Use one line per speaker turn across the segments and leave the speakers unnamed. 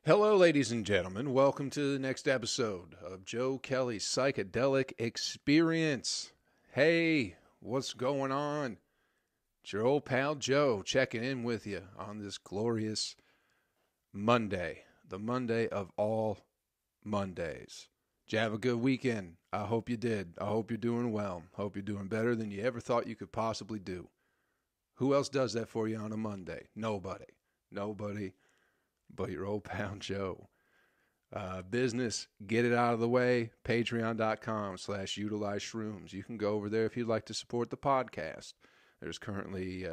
Hello, ladies and gentlemen. Welcome to the next episode of Joe Kelley's Psychedelic Experience. Hey, what's going on? It's your old pal Joe checking in with you on this glorious Monday, the Monday of all Mondays. Did you have a good weekend? I hope you did. I hope you're doing well. Hope you're doing better than you ever thought you could possibly do. Who else does that for you on a Monday? Nobody. Nobody but your old pal Joe. Business, get it out of the way. Patreon.com/utilize shrooms. You can go over there if you'd like to support the podcast. There's currently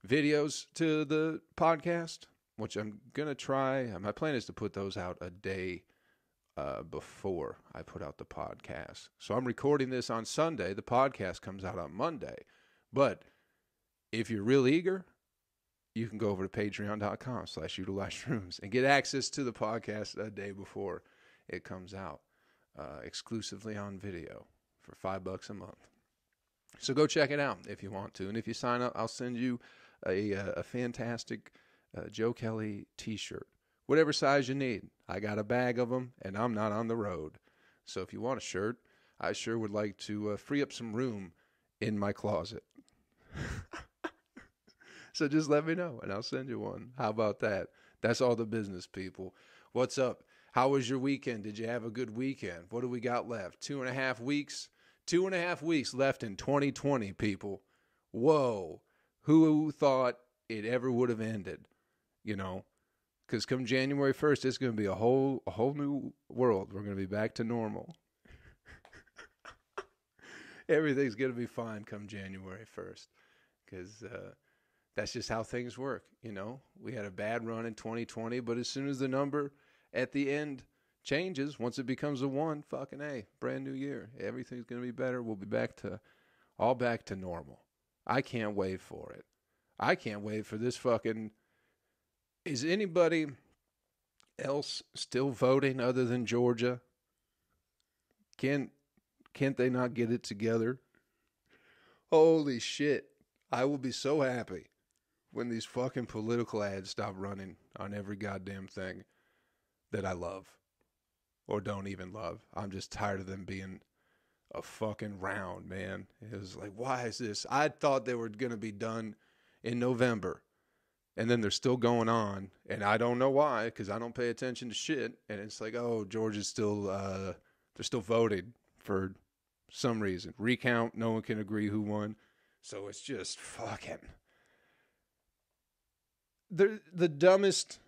videos to the podcast, which I'm going to try. My plan is to put those out a day before I put out the podcast. So I'm recording this on Sunday. The podcast comes out on Monday. But if you're real eager, you can go over to patreon.com/utilize shrooms and get access to the podcast a day before it comes out, exclusively on video for $5 a month. So go check it out if you want to. And if you sign up, I'll send you a fantastic Joe Kelley t-shirt, whatever size you need. I got a bag of them, and I'm not on the road. So if you want a shirt, I sure would like to free up some room in my closet. So just let me know, and I'll send you one. How about that? That's all the business, people. What's up? How was your weekend? Did you have a good weekend? What do we got left? 2.5 weeks? 2.5 weeks left in 2020, people. Whoa. Who thought it ever would have ended? You know? Because come January 1st, it's going to be a whole new world. We're going to be back to normal. Everything's going to be fine come January 1st. Because that's just how things work, you know. We had a bad run in 2020, but as soon as the number at the end changes, once it becomes a 1, fucking A, brand new year. Everything's going to be better. We'll be back to normal. I can't wait for it. I can't wait for this fucking... Is anybody else still voting other than Georgia? Can't they not get it together? Holy shit. I will be so happy when these fucking political ads stop running on every goddamn thing that I love or don't even love. I'm just tired of them being a fucking round, man. It was like, why is this? I thought they were going to be done in November, and then they're still going on, and I don't know why, because I don't pay attention to shit, and it's like, oh, Georgia's still, they're still voting for some reason. Recount, no one can agree who won. So it's just fucking... The dumbest...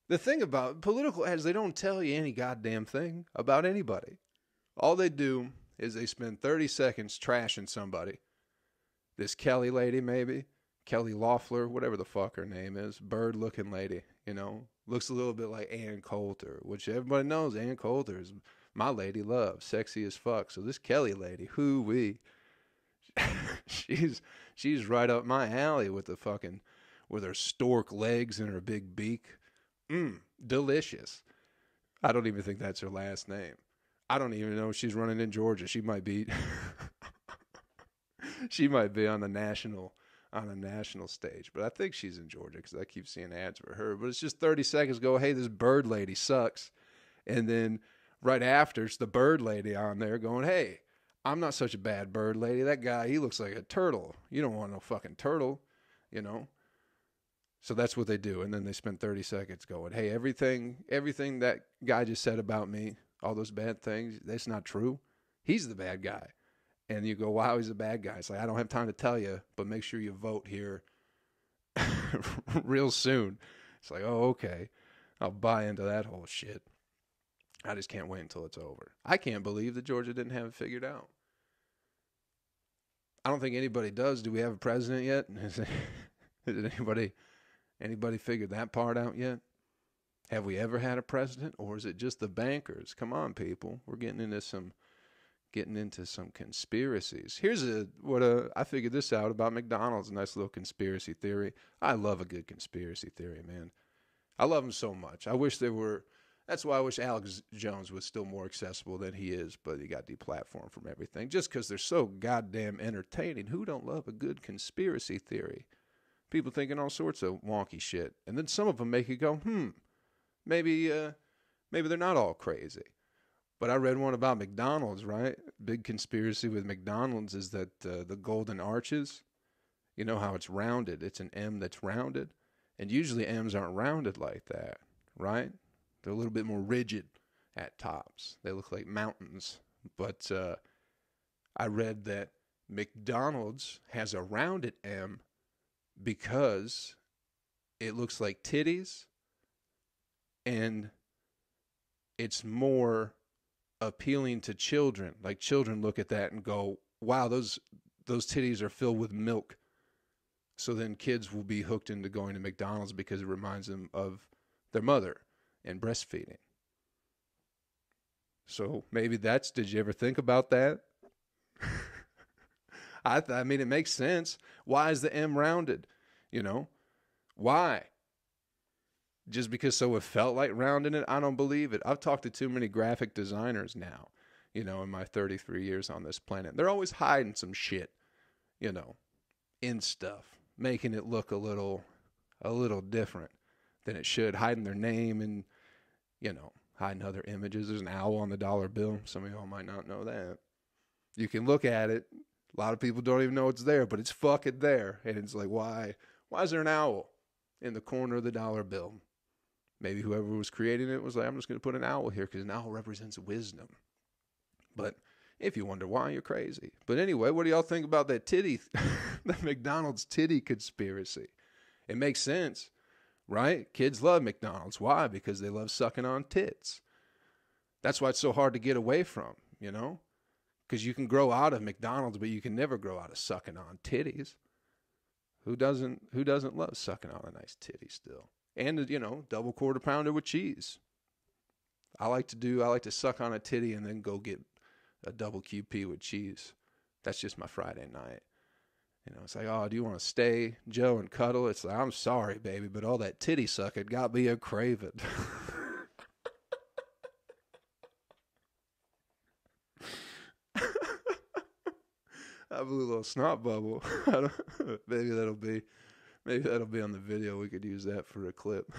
The thing about political ads, they don't tell you any goddamn thing about anybody. All they do is they spend 30 seconds trashing somebody. This Kelley lady, maybe. Kelly Loeffler, whatever the fuck her name is. Bird-looking lady, you know. Looks a little bit like Ann Coulter, which everybody knows Ann Coulter is my lady love. Sexy as fuck. So this Kelley lady, hoo-wee. she's right up my alley with the fucking... with her stork legs and her big beak. Delicious. I don't even think that's her last name. I don't even know if she's running in Georgia. She might be she might be on a national stage, but I think she's in Georgia because I keep seeing ads for her. But it's just 30 seconds go, hey, this bird lady sucks. And then right after, it's the bird lady on there going, hey, I'm not such a bad bird lady. That guy, he looks like a turtle. You don't want no fucking turtle, you know? So that's what they do. And then they spend 30 seconds going, hey, everything that guy just said about me, all those bad things, that's not true. He's the bad guy. And you go, wow, he's a bad guy. It's like, I don't have time to tell you, but make sure you vote here real soon. It's like, oh, okay. I'll buy into that whole shit. I just can't wait until it's over. I can't believe that Georgia didn't have it figured out. I don't think anybody does. Do we have a president yet? Did anybody figured that part out yet? Have we ever had a president, or is it just the bankers? Come on, people. We're getting into some conspiracies. Here's I figured this out about McDonald's. A nice little conspiracy theory. I love a good conspiracy theory, man. I love them so much. I wish they were. That's why I wish Alex Jones was still more accessible than he is, but he got deplatformed from everything just because they're so goddamn entertaining. Who don't love a good conspiracy theory? People thinking all sorts of wonky shit. And then some of them make you go, maybe they're not all crazy. But I read one about McDonald's, right? Big conspiracy with McDonald's is that the golden arches, you know how it's rounded. It's an M that's rounded. And usually M's aren't rounded like that, right? They're a little bit more rigid at tops. They look like mountains. But I read that McDonald's has a rounded M because it looks like titties, and it's more appealing to children. Like, children look at that and go, wow, those titties are filled with milk. So then kids will be hooked into going to McDonald's because it reminds them of their mother and breastfeeding. So maybe did you ever think about that? I mean, it makes sense. Why is the M rounded? You know, why? Just because so it felt like rounding it? I don't believe it. I've talked to too many graphic designers now, you know, in my 33 years on this planet. They're always hiding some shit, you know, in stuff, making it look a little different than it should, hiding their name and, you know, hiding other images. There's an owl on the dollar bill. Some of y'all might not know that. You can look at it. A lot of people don't even know it's there, but it's fucking there. And it's like, why is there an owl in the corner of the dollar bill? Maybe whoever was creating it was like, I'm just going to put an owl here because an owl represents wisdom. But if you wonder why, you're crazy. But anyway, what do y'all think about that titty, the McDonald's titty conspiracy? It makes sense, right? Kids love McDonald's. Why? Because they love sucking on tits. That's why it's so hard to get away from, you know? Because you can grow out of McDonald's, but you can never grow out of sucking on titties. Who doesn't love sucking on a nice titty still? And, you know, double quarter pounder with cheese. I like to suck on a titty and then go get a double QP with cheese. That's just my Friday night. You know, it's like, oh, do you want to stay, Joe, and cuddle? It's like, I'm sorry, baby, but all that titty sucking got me a craving. I blew a little snot bubble. Maybe that'll be on the video. We could use that for a clip.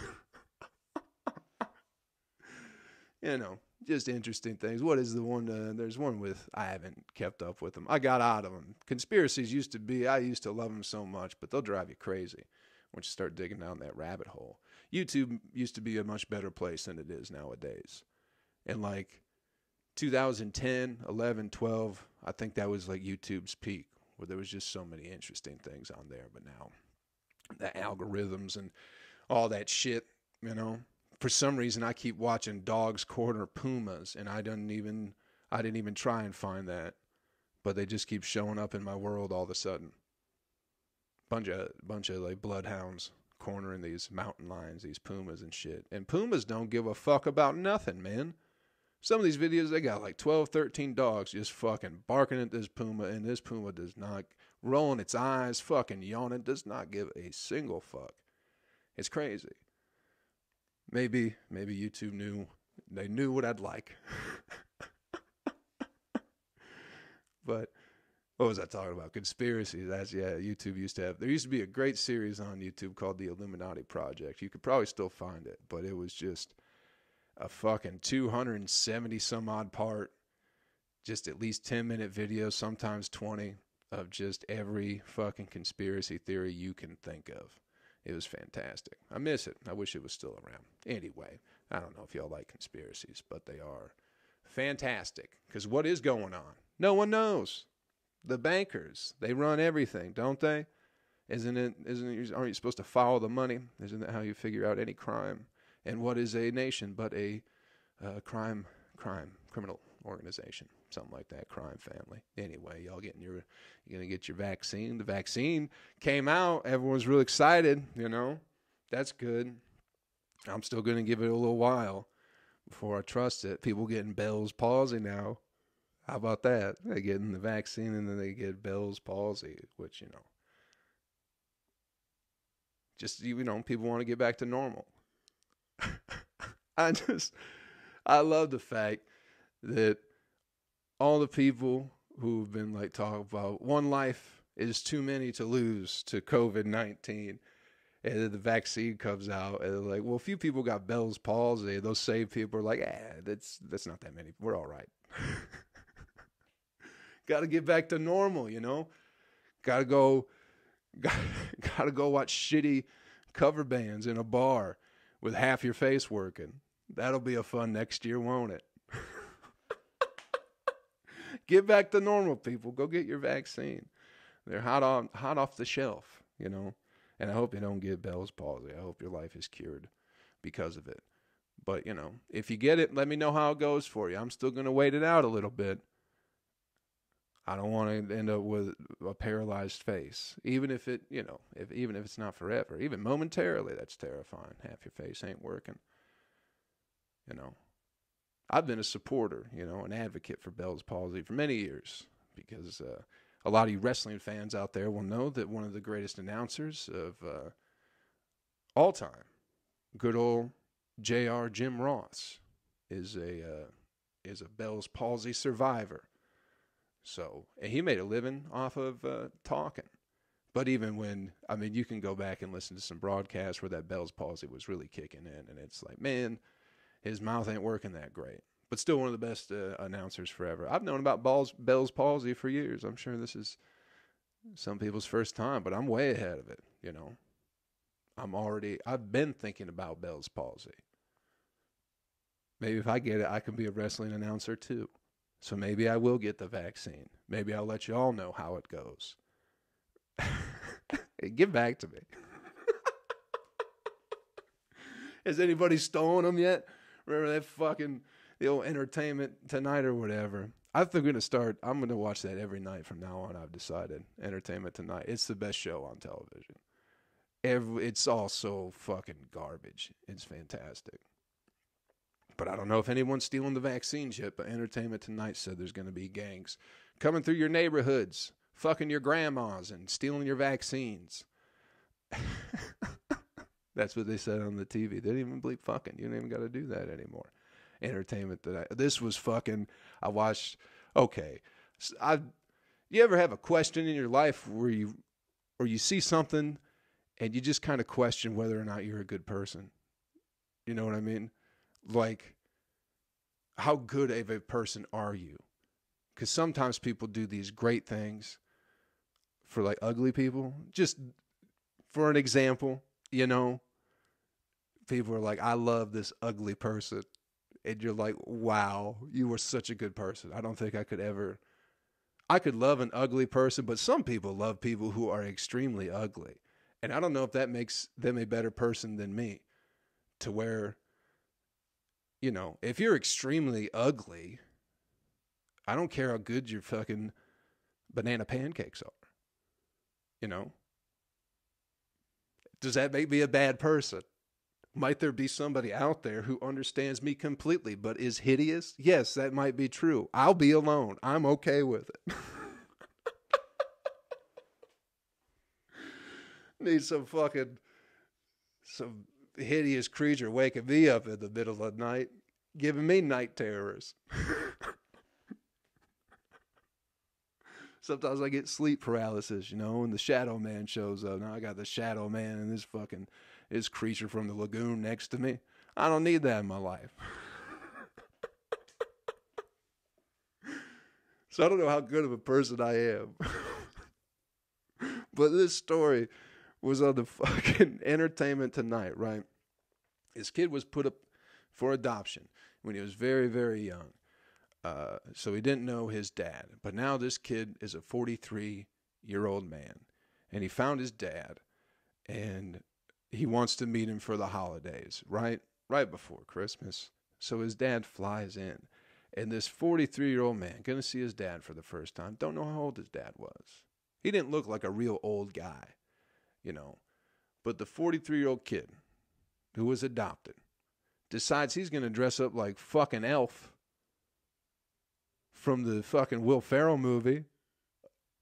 You know, just interesting things. What is the one? There's one with, I haven't kept up with them. I got out of them. Conspiracies I used to love them so much, but they'll drive you crazy once you start digging down that rabbit hole. YouTube used to be a much better place than it is nowadays. And like 2010, 11, 12, I think that was like YouTube's peak, where there was just so many interesting things on there. But now the algorithms and all that shit, you know, for some reason I keep watching Dogs Corner Pumas, and I didn't even try and find that, but they just keep showing up in my world all of a sudden. Bunch of like bloodhounds cornering these mountain lions, these pumas and shit. And pumas don't give a fuck about nothing, man. Some of these videos, they got like 12, 13 dogs just fucking barking at this puma, and this puma does not, rolling its eyes, fucking yawning, does not give a single fuck. It's crazy. Maybe YouTube knew what I'd like. But what was I talking about? Conspiracies. YouTube there used to be a great series on YouTube called The Illuminati Project. You could probably still find it, but it was just a fucking 270 some odd part, just at least 10-minute videos, sometimes 20, of just every fucking conspiracy theory you can think of. It was fantastic. I miss it. I wish it was still around. Anyway, I don't know if y'all like conspiracies, but they are fantastic. Because what is going on? No one knows. The bankers, they run everything, don't they? Aren't you supposed to follow the money? Isn't that how you figure out any crime? And what is a nation but a criminal organization? Something like that, crime family. Anyway, you're gonna get your vaccine. The vaccine came out. Everyone's real excited, you know. That's good. I'm still gonna give it a little while before I trust it. People getting Bell's palsy now. How about that? They getting the vaccine and then they get Bell's palsy, which, you know, just, you know, people want to get back to normal. I love the fact that all the people who've been like talking about one life is too many to lose to COVID-19, And then the vaccine comes out, and they're like, well, a few people got Bell's palsy. Those same people are like, that's not that many. We're all right. Got to get back to normal, you know? Got to go watch shitty cover bands in a bar with half your face working. That'll be a fun next year, won't it? Get back to normal, people. Go get your vaccine. They're hot off the shelf, you know? And I hope you don't get Bell's palsy. I hope your life is cured because of it. But, you know, if you get it, let me know how it goes for you. I'm still going to wait it out a little bit. I don't want to end up with a paralyzed face. Even if it, you know, even if it's not forever. Even momentarily, that's terrifying. Half your face ain't working. You know. I've been a supporter, you know, an advocate for Bell's palsy for many years because a lot of you wrestling fans out there will know that one of the greatest announcers of all time, good old J.R. Jim Ross, is a Bell's palsy survivor. So, and he made a living off of talking. But even when, I mean, you can go back and listen to some broadcasts where that Bell's palsy was really kicking in, and it's like, man, his mouth ain't working that great. But still one of the best announcers forever. I've known about Bell's palsy for years. I'm sure this is some people's first time, but I'm way ahead of it, you know. I've been thinking about Bell's palsy. Maybe if I get it, I can be a wrestling announcer too. So maybe I will get the vaccine. Maybe I'll let you all know how it goes. Hey, get back to me. Has anybody stolen them yet? Remember that fucking, the old Entertainment Tonight or whatever. I'm going to watch that every night from now on, I've decided. Entertainment Tonight. It's the best show on television. It's all so fucking garbage. It's fantastic. But I don't know if anyone's stealing the vaccines yet, but Entertainment Tonight said there's going to be gangs coming through your neighborhoods, fucking your grandmas and stealing your vaccines. That's what they said on the TV. They didn't even bleep fucking. You don't even got to do that anymore. Entertainment Tonight. This was fucking, I watched, okay. You ever have a question in your life where you see something and you just kind of question whether or not you're a good person? You know what I mean? Like, how good of a person are you? Because sometimes people do these great things for like ugly people. Just for an example, you know, people are like, I love this ugly person. And you're like, wow, you were such a good person. I don't think I could love an ugly person, but some people love people who are extremely ugly. And I don't know if that makes them a better person than me, to where, you know, if you're extremely ugly, I don't care how good your fucking banana pancakes are. You know? Does that make me a bad person? Might there be somebody out there who understands me completely but is hideous? Yes, that might be true. I'll be alone. I'm okay with it. Need some hideous creature waking me up in the middle of the night, giving me night terrors. Sometimes I get sleep paralysis, you know, and the shadow man shows up. Now I got the shadow man and this creature from the lagoon next to me. I don't need that in my life. So I don't know how good of a person I am. But this story was on the fucking Entertainment Tonight, right? His kid was put up for adoption when he was very, very young. So he didn't know his dad. But now this kid is a 43-year-old man. And he found his dad. And he wants to meet him for the holidays, right? Right before Christmas. So his dad flies in. And this 43-year-old man, going to see his dad for the first time, don't know how old his dad was. He didn't look like a real old guy, you know. But the 43-year-old kid who was adopted decides he's going to dress up like fucking Elf from the fucking Will Ferrell movie.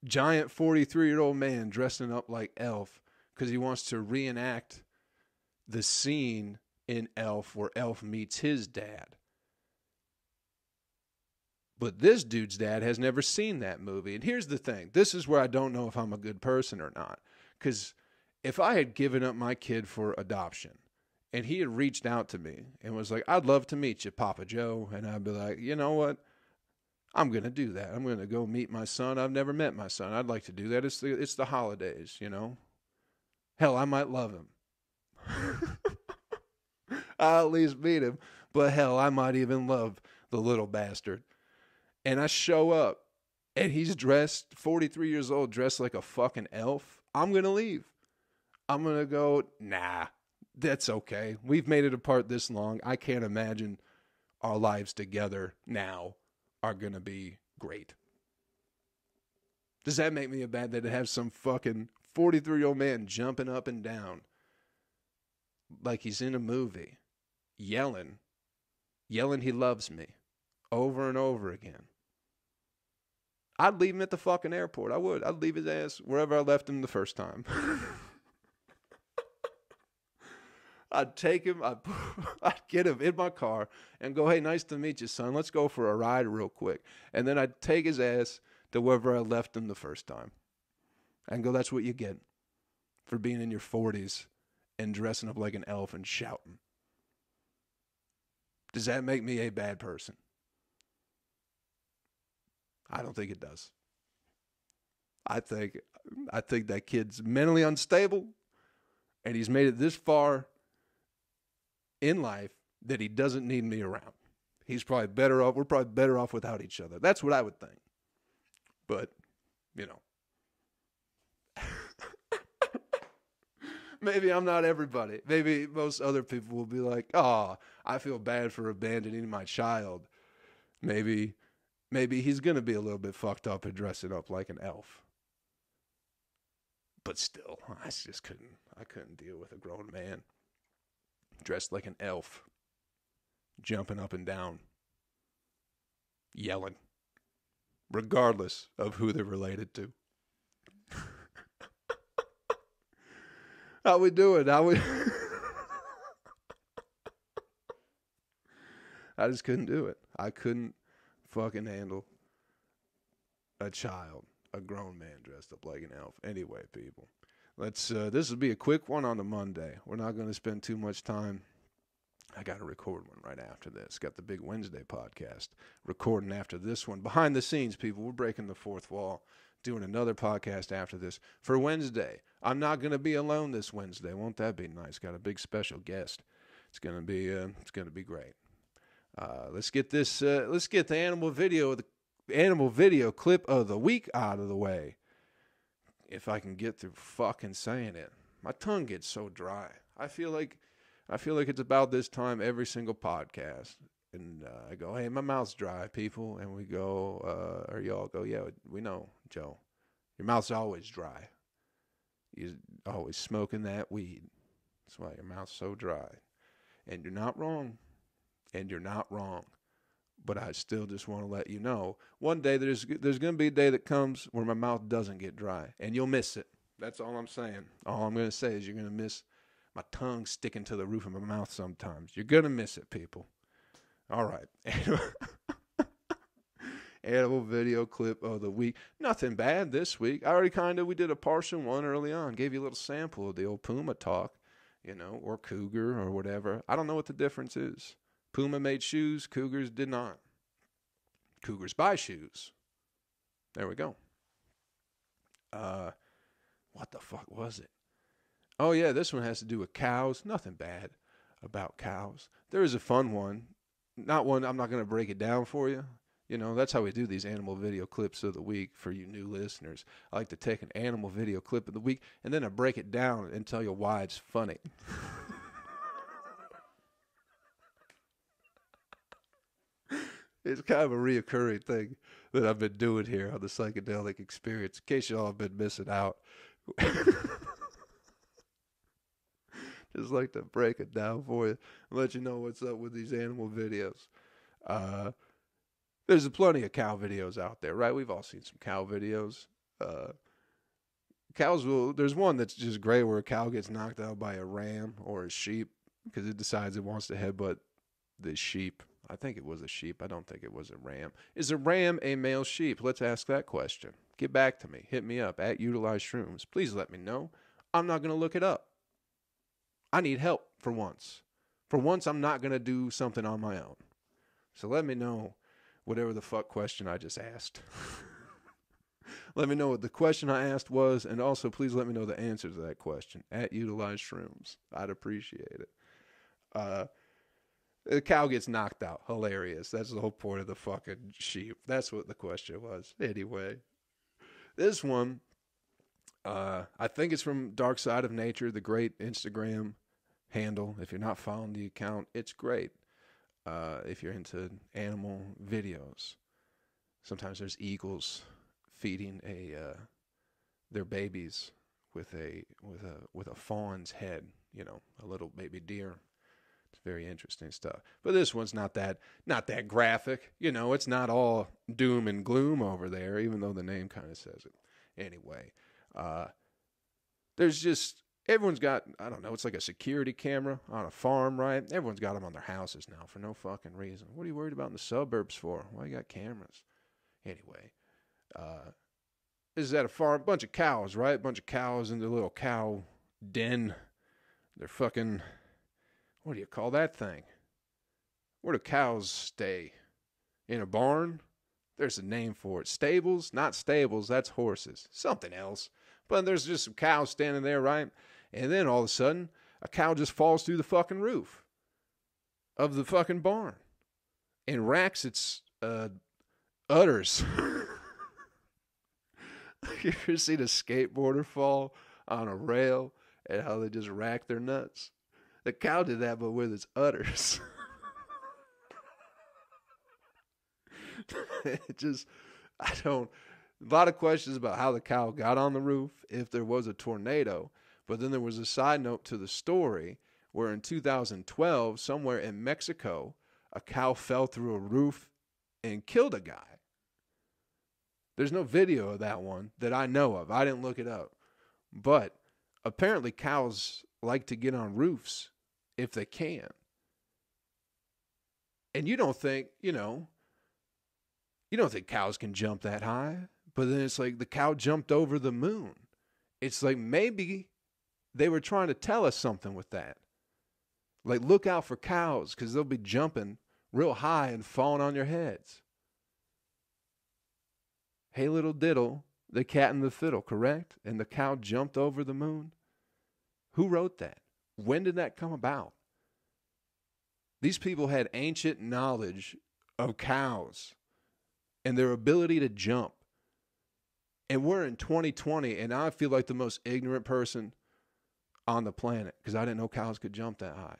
Giant 43-year-old man dressing up like Elf because he wants to reenact the scene in Elf where Elf meets his dad. But this dude's dad has never seen that movie. And here's the thing. This is where I don't know if I'm a good person or not. Because if I had given up my kid for adoption and he had reached out to me and was like, I'd love to meet you, Papa Joe. And I'd be like, you know what? I'm going to do that. I'm going to go meet my son. I've never met my son. I'd like to do that. It's the holidays, you know? Hell, I might love him. I'll at least meet him. But hell, I might even love the little bastard. And I show up and he's dressed, 43 years old, dressed like a fucking elf. I'm going to leave. I'm going to go, nah, that's okay. We've made it apart this long. I can't imagine our lives together now are going to be great. Does that make me a bad day to have some fucking 43-year-old man jumping up and down like he's in a movie, yelling he loves me over and over again? I'd leave him at the fucking airport. I would. I'd leave his ass wherever I left him the first time. I'd take him, I'd get him in my car and go, hey, nice to meet you, son. Let's go for a ride real quick. And then I'd take his ass to wherever I left him the first time. And go, that's what you get for being in your 40s and dressing up like an elf and shouting. Does that make me a bad person? I don't think it does. I think that kid's mentally unstable and he's made it this far in life that he doesn't need me around. He's probably better off. We're probably better off without each other. That's what I would think. But, you know, maybe I'm not everybody. Maybe most other people will be like, oh, I feel bad for abandoning my child. Maybe he's going to be a little bit fucked up and dressing up like an elf. But still, I couldn't deal with a grown man dressed like an elf, jumping up and down, yelling, regardless of who they're related to. How we doing? I just couldn't do it. I couldn't fucking handle a child, a grown man dressed up like an elf. Anyway, people, this will be a quick one on the Monday. We're not going to spend too much time. I got to record one right after this. Got the big Wednesday podcast recording after this one. Behind the scenes, people, we're breaking the fourth wall, doing another podcast after this for Wednesday. I'm not going to be alone this Wednesday. Won't that be nice? Got a big special guest. It's going to be great. Let's get the animal video clip of the week out of the way. If I can get through fucking saying it. My tongue gets so dry. I feel like it's about this time every single podcast. And I go, hey, my mouth's dry, people. And we go, or y'all go, yeah, we know, Joe. Your mouth's always dry. You're always smoking that weed. That's why your mouth's so dry. And you're not wrong. But I still just want to let you know, one day there's going to be a day that comes where my mouth doesn't get dry, and you'll miss it. That's all I'm saying. All I'm going to say is you're going to miss my tongue sticking to the roof of my mouth sometimes. You're going to miss it, people. All right. Animal video clip of the week. Nothing bad this week. We did a partial one early on. Gave you a little sample of the old Puma talk, or Cougar or whatever. I don't know what the difference is. Puma made shoes. Cougars did not. Cougars buy shoes. There we go. What the fuck was it? Oh, yeah, this one has to do with cows. Nothing bad about cows. There is a fun one. Not one, I'm not going to break it down for you. That's how we do these animal video clips of the week for you new listeners. I like to take an animal video clip of the week, and then I break it down and tell you why it's funny. It's kind of a reoccurring thing that I've been doing here on the Psychedelic Experience, in case y'all have been missing out. Just like to break it down for you and let you know what's up with these animal videos. There's plenty of cow videos out there, right? We've all seen some cow videos. There's one that's just great where a cow gets knocked out by a ram or a sheep because it decides it wants to headbutt the sheep. I think it was a sheep. I don't think it was a ram. Is a ram a male sheep? Let's ask that question. Get back to me. Hit me up at Utilize Shrooms. Please let me know. I'm not going to look it up. I need help for once. For once, I'm not going to do something on my own. So let me know whatever the fuck question I just asked. Let me know what the question I asked was, and also please let me know the answer to that question at Utilize Shrooms. I'd appreciate it. The cow gets knocked out. Hilarious. That's the whole point of the fucking sheep. That's what the question was. Anyway, this one, I think it's from Dark Side of Nature, the great Instagram handle. If you're not following the account, it's great. If you're into animal videos, sometimes there's eagles feeding their babies with a fawn's head, a little baby deer. It's very interesting stuff. But this one's not that graphic. It's not all doom and gloom over there, even though the name kind of says it. Anyway, there's just, everyone's got, I don't know, it's like a security camera on a farm, right? Everyone's got them on their houses now for no fucking reason. What are you worried about in the suburbs for? Why you got cameras? Anyway, this is at a farm, bunch of cows, right? Bunch of cows in their little cow den. They're fucking, what do you call that thing? Where do cows stay? In a barn? There's a name for it. Stables? Not stables, that's horses. Something else. But there's just some cows standing there, right? And then all of a sudden, a cow just falls through the fucking roof of the fucking barn and racks its udders. You ever seen a skateboarder fall on a rail and how they just rack their nuts? The cow did that, but with its udders. A lot of questions about how the cow got on the roof, if there was a tornado. But then there was a side note to the story where in 2012, somewhere in Mexico, a cow fell through a roof and killed a guy. There's no video of that one that I know of. I didn't look it up. But apparently cows like to get on roofs if they can. And you don't think, you don't think cows can jump that high. But then it's like the cow jumped over the moon. It's like maybe they were trying to tell us something with that. Like, look out for cows because they'll be jumping real high and falling on your heads. Hey, little diddle, the cat and the fiddle, correct? And the cow jumped over the moon. Who wrote that? When did that come about? These people had ancient knowledge of cows and their ability to jump. And we're in 2020, and I feel like the most ignorant person on the planet because I didn't know cows could jump that high.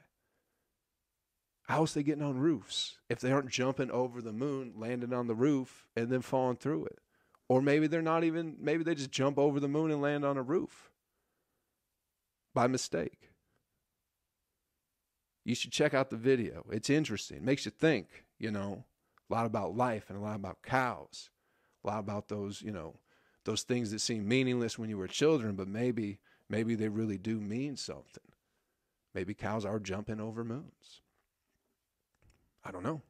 How else are they getting on roofs if they aren't jumping over the moon, landing on the roof, and then falling through it? Or maybe maybe they just jump over the moon and land on a roof by mistake. You should check out the video. It's interesting. It makes you think, a lot about life and a lot about cows. A lot about those, those things that seem meaningless when you were children, but maybe they really do mean something. Maybe cows are jumping over moons. I don't know.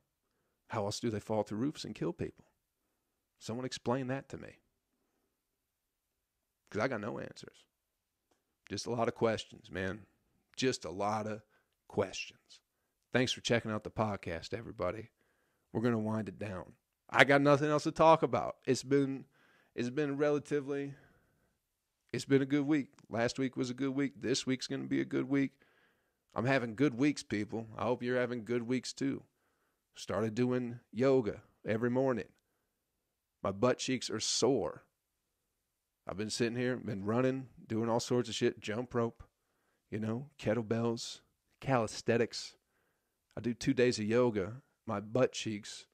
How else do they fall through roofs and kill people? Someone explain that to me. Because I got no answers. Just a lot of questions, man. Just a lot of questions. Thanks for checking out the podcast, everybody. We're going to wind it down. I got nothing else to talk about. It's been a good week. Last week was a good week. This week's going to be a good week. I'm having good weeks, people. I hope you're having good weeks too. Started doing yoga every morning. My butt cheeks are sore. I've been sitting here, been running, doing all sorts of shit, jump rope, kettlebells, calisthenics. I do 2 days of yoga. My butt cheeks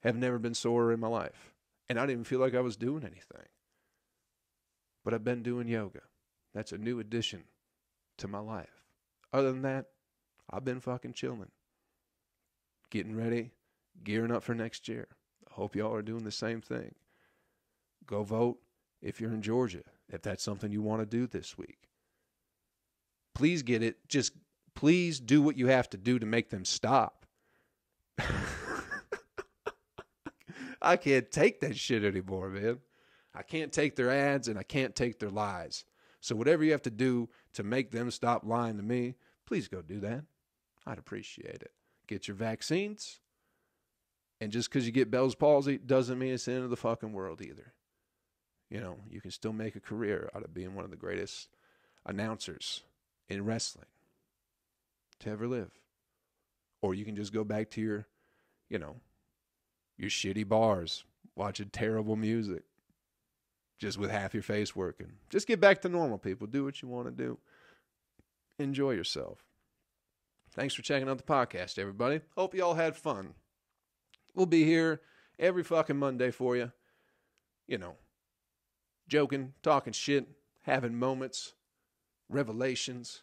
have never been sorer in my life. And I didn't even feel like I was doing anything. But I've been doing yoga. That's a new addition to my life. Other than that, I've been fucking chilling. Getting ready, gearing up for next year. I hope y'all are doing the same thing. Go vote if you're in Georgia, if that's something you want to do this week. Please get it. Just please do what you have to do to make them stop. I can't take that shit anymore, man. I can't take their ads and I can't take their lies. So whatever you have to do to make them stop lying to me, please go do that. I'd appreciate it. Get your vaccines. And just because you get Bell's palsy doesn't mean it's the end of the fucking world either. You know, you can still make a career out of being one of the greatest announcers in wrestling to ever live. Or you can just go back to your, you know, your shitty bars, watching terrible music, just with half your face working. Just get back to normal, people. Do what you want to do. Enjoy yourself. Thanks for checking out the podcast, everybody. Hope you all had fun. We'll be here every fucking Monday for you. You know, joking, talking shit, having moments, revelations.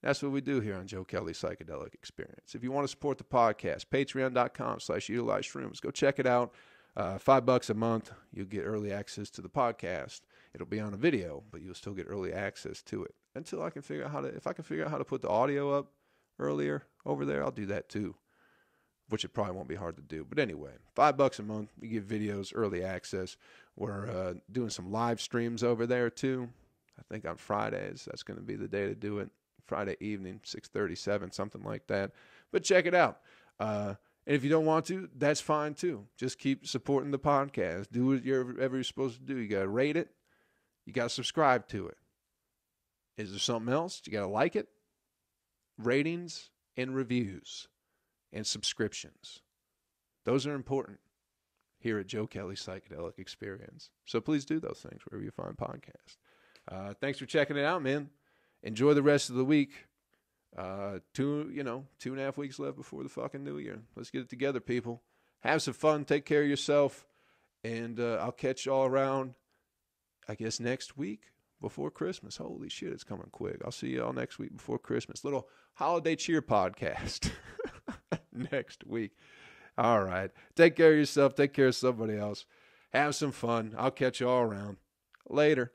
That's what we do here on Joe Kelley Psychedelic Experience. If you want to support the podcast, patreon.com/utilized Go check it out. $5 a month. You'll get early access to the podcast. It'll be on a video, but you'll still get early access to it. Until I can figure out if I can figure out how to put the audio up earlier over there, I'll do that too. Which it probably won't be hard to do. But anyway, $5 a month. You get videos, early access. We're doing some live streams over there too. I think on Fridays. That's going to be the day to do it. Friday evening, 6:37, something like that. But check it out. And if you don't want to, that's fine too. Just keep supporting the podcast. Do whatever you're supposed to do. You got to rate it. You got to subscribe to it. Is there something else? You got to like it. Ratings and reviews and subscriptions. Those are important here at Joe Kelley Psychedelic Experience. So please do those things wherever you find podcasts. Thanks for checking it out, man. Enjoy the rest of the week. 2.5 weeks left before the fucking new year. Let's get it together, people. Have some fun. Take care of yourself. And I'll catch y'all around, I guess, next week before Christmas. Holy shit, it's coming quick. I'll see y'all next week before Christmas. Little holiday cheer podcast next week. All right. Take care of yourself. Take care of somebody else. Have some fun. I'll catch y'all around. Later.